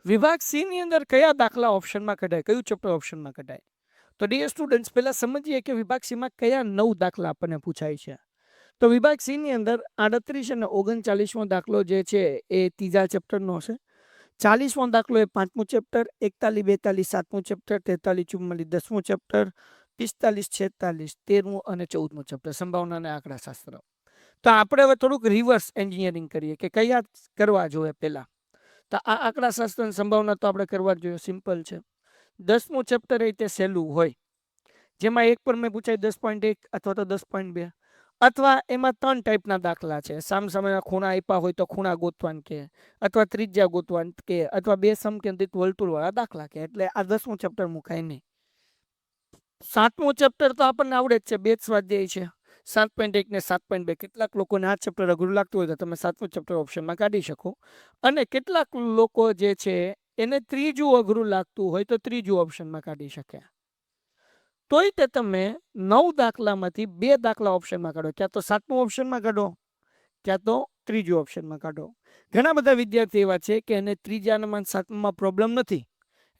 વિભાગ સી ની અંદર કયા દાખલા ઓપ્શનમાં કઢાય, કયું ચેપ્ટર ઓપ્શનમાં કઢાય? તો ડિયર સ્ટુડન્ટ્સ, પહેલા સમજીએ કે વિભાગ સી માં કયા 9 દાખલા આપણને પૂછાય છે. તો વિભાગ સી ની અંદર 38 અને 39મો દાખલો જે છે એ ત્રીજા ચેપ્ટરનો હશે. 40મો દાખલો એ 5મું ચેપ્ટર, 41 42 7મું ચેપ્ટર, 43 44 10મું ચેપ્ટર, 45 46 13મું અને 14મું ચેપ્ટર, સંભાવના અને આંકડાશાસ્ત્ર. તો આપણે હવે થોડુંક રિવર્સ એન્જિનિયરિંગ કરીએ કે કયા કરવા જોઈએ પહેલા. તો આ આંકડાશાસ્ત્ર અને સંભાવના તો આપણે કરવા જ જોઈએ, સિમ્પલ છે. 10મું ચેપ્ટર એ તે સહેલું હોય, જેમાં એક પર મેં પૂછાય 10.1 અથવા તો 10.2, અથવા એમાં 3 ટાઈપના દાખલા છે. સામસામેના ખૂણા આપ્યા હોય તો ખૂણા ગોતવાન કે, અથવા ત્રિજ્યા ગોતવાન કે, અથવા બે સમકેન્દ્રિત વર્તુળવાળા દાખલા કે. એટલે આ 10મું ચેપ્ટર મુકાય નહીં. 7મું ચેપ્ટર તો આપણને આવડે જ છે, બે જ સ્વાધ્યાય છે, 7.1 ને 7.2. કેટલાક લોકોને આ ચેપ્ટર અઘરું લાગતું હોય તો તમે 7મું ચેપ્ટર ઓપ્શનમાં કાઢી શકો. અને કેટલાક લોકો જે છે એને ત્રીજું અઘરું લાગતું હોય તો ત્રીજું ઓપ્શનમાં કાઢી શકે. તોય તે તમે 9 દાખલામાંથી 2 દાખલા ઓપ્શનમાં કાઢો, ક્યાં તો 7મું ઓપ્શનમાં કાઢો, ક્યાં તો ત્રીજું ઓપ્શનમાં કાઢો. ઘણા બધા વિદ્યાર્થી એવા છે કે એને ત્રીજામાં 7મામાં પ્રોબ્લેમ નથી,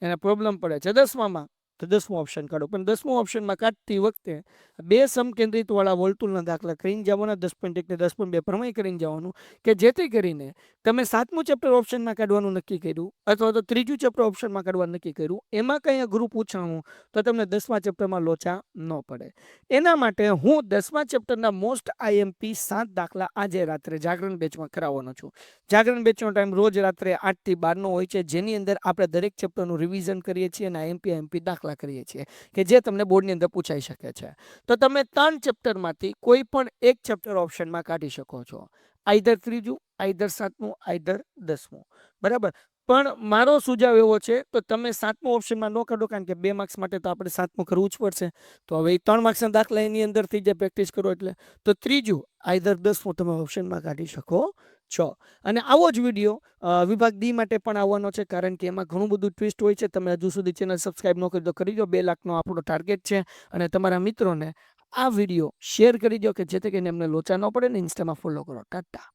એને પ્રોબ્લેમ પડે છે 10મામાં, તો 10મું ઓપ્શન કાઢો. પણ 10મું ઓપ્શનમાં કાઢતી વખતે બે સમકેન્દ્રિત વાળા વર્તુળના દાખલા કરીને જવાના, 10.1 ને 10.2 પ્રમેય કરીને જવાનું, કે જેથી કરીને તમે 7મું ચેપ્ટર ઓપ્શનમાં કાઢવાનું નક્કી કર્યું અથવા તો ત્રીજું ચેપ્ટર ઓપ્શનમાં કાઢવાનું નક્કી કર્યું, એમાં કંઈ અઘરું પૂછાણું તો તમને 10મા ચેપ્ટરમાં લોચા ન પડે. એના માટે હું 10મા ચેપ્ટરના મોસ્ટ IMP 7 દાખલા આજે રાત્રે જાગરણ બેચમાં કરાવવાનો છું. જાગરણ બેચનો ટાઈમ રોજ રાત્રે 8 થી 12 હોય છે, જેની અંદર આપણે દરેક ચેપ્ટરનું રિવિઝન કરીએ છીએ અને IMP દાખલા કરીએ છીએ કે જે તમને બોર્ડની અંદર પૂછાઈ શકે છે. તો તમે 3 ચેપ્ટરમાંથી કોઈ પણ એક ચેપ્ટર ઓપ્શનમાં કાઢી શકો છો, આઈધર ત્રીજું, આઈધર 7મું, આઈધર 10મું. બરાબર. પણ મારો સુઝાવ એવો છે તો તમે 7મું ઓપ્શનમાં ન કાઢો, કારણ કે 2 માર્ક્સ માટે તો આપણે 7મું કરવું જ પડશે. તો હવે 3 માર્ક્સના દાખલા એની અંદરથી જે પ્રેક્ટિસ કરો, એટલે તો ત્રીજું આઈધર 10મું તમે ઓપ્શનમાં કાઢી શકો છો. અને આવો જ વિડીયો વિભાગ ડી માટે પણ આવવાનો છે, કારણ કે એમાં ઘણું બધું ટ્વિસ્ટ હોય છે. તમે હજુ સુધી ચેનલ સબસ્ક્રાઇબ ન કરી તો કરી દો, 2 લાખનો આપણો ટાર્ગેટ છે. અને તમારા મિત્રોને આ વિડીયો શેર કરી દો કે જેથી કરીને એમને લોચા ન પડે ને. ઇન્સ્ટામાં ફોલો કરો. ટાટા.